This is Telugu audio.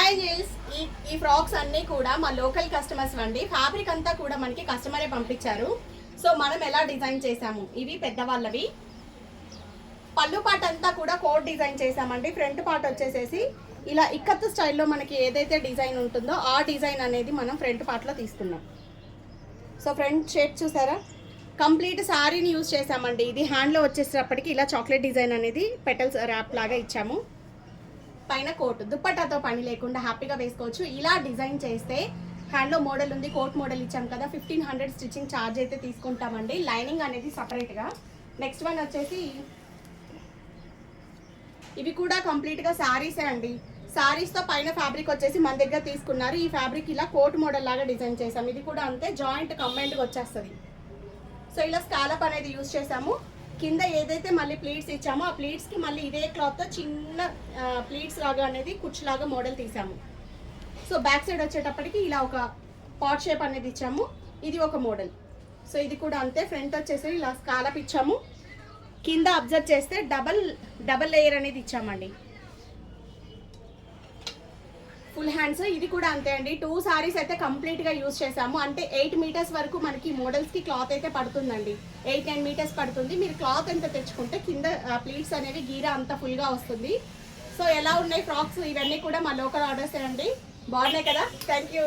హాయ్ జిల్స్, ఈ ఫ్రాక్స్ అన్నీ కూడా మా లోకల్ కస్టమర్స్ అండి. ఫ్యాబ్రిక్ అంతా కూడా మనకి కస్టమరే పంపించారు. సో మనం ఎలా డిజైన్ చేసాము, ఇవి పెద్దవాళ్ళవి. పళ్ళు పాట అంతా కూడా కోట్ డిజైన్ చేసామండి. ఫ్రంట్ పార్ట్ వచ్చేసేసి ఇలా ఇక్కత్తు స్టైల్లో మనకి ఏదైతే డిజైన్ ఉంటుందో ఆ డిజైన్ అనేది మనం ఫ్రంట్ పార్ట్లో తీసుకున్నాం. సో ఫ్రంట్ షేప్ చూసారా, కంప్లీట్ శారీని యూజ్ చేసామండి. ఇది హ్యాండ్లో వచ్చేసేటప్పటికి ఇలా చాక్లెట్ డిజైన్ అనేది పెటల్స్ ర్యాప్ లాగా ఇచ్చాము. పైన కోట్, దుప్పటాతో పని లేకుండా హ్యాపీగా వేసుకోవచ్చు. ఇలా డిజైన్ చేస్తే హ్యాండ్లో మోడల్ ఉంది, కోట్ మోడల్ ఇచ్చాం కదా, 1500 స్టిచ్చింగ్ ఛార్జ్ అయితే తీసుకుంటామండి. లైనింగ్ అనేది సపరేట్గా. నెక్స్ట్ వన్ వచ్చేసి ఇవి కూడా కంప్లీట్గా శారీసే అండి. శారీస్తో పైన ఫ్యాబ్రిక్ వచ్చేసి మన దగ్గర తీసుకున్నారు. ఈ ఫ్యాబ్రిక్ ఇలా కోట్ మోడల్ లాగా డిజైన్ చేసాము. ఇది కూడా అంతే, జాయింట్ కంబైన్డ్గా వచ్చేస్తుంది. సో ఇలా స్కాలప్ అనేది యూజ్ చేసాము. కింద ఏదైతే మళ్ళీ ప్లీట్స్ ఇచ్చామో ఆ ప్లీట్స్కి మళ్ళీ ఇదే క్లాత్తో చిన్న ప్లీట్స్ లాగా అనేది కుచ్చులాగా మోడల్ తీసాము. సో బ్యాక్ సైడ్ వచ్చేటప్పటికి ఇలా ఒక పాట్ షేప్ అనేది ఇచ్చాము. ఇది ఒక మోడల్. సో ఇది కూడా అంతే, ఫ్రంట్ వచ్చేసి ఇలా స్కాలప్ ఇచ్చాము. కింద అబ్జర్వ్ చేస్తే డబల్ లేయర్ అనేది ఇచ్చామండి. ఫుల్ హ్యాండ్స్, ఇది కూడా అంతే అండి. 2 సారీస్ అయితే కంప్లీట్గా యూజ్ చేసాము. అంటే 8 మీటర్స్ వరకు మనకి మోడల్స్కి క్లాత్ అయితే పడుతుందండి. 8-10 మీటర్స్ పడుతుంది. మీరు క్లాత్ ఎంత తెచ్చుకుంటే కింద ప్లీట్స్ అనేవి గీరా అంత ఫుల్గా వస్తుంది. సో ఎలా ఉన్నాయి ఫ్రాక్స్, ఇవన్నీ కూడా మా లోకల్ ఆర్డర్స్ అండి. బాగున్నాయి కదా. Thank you.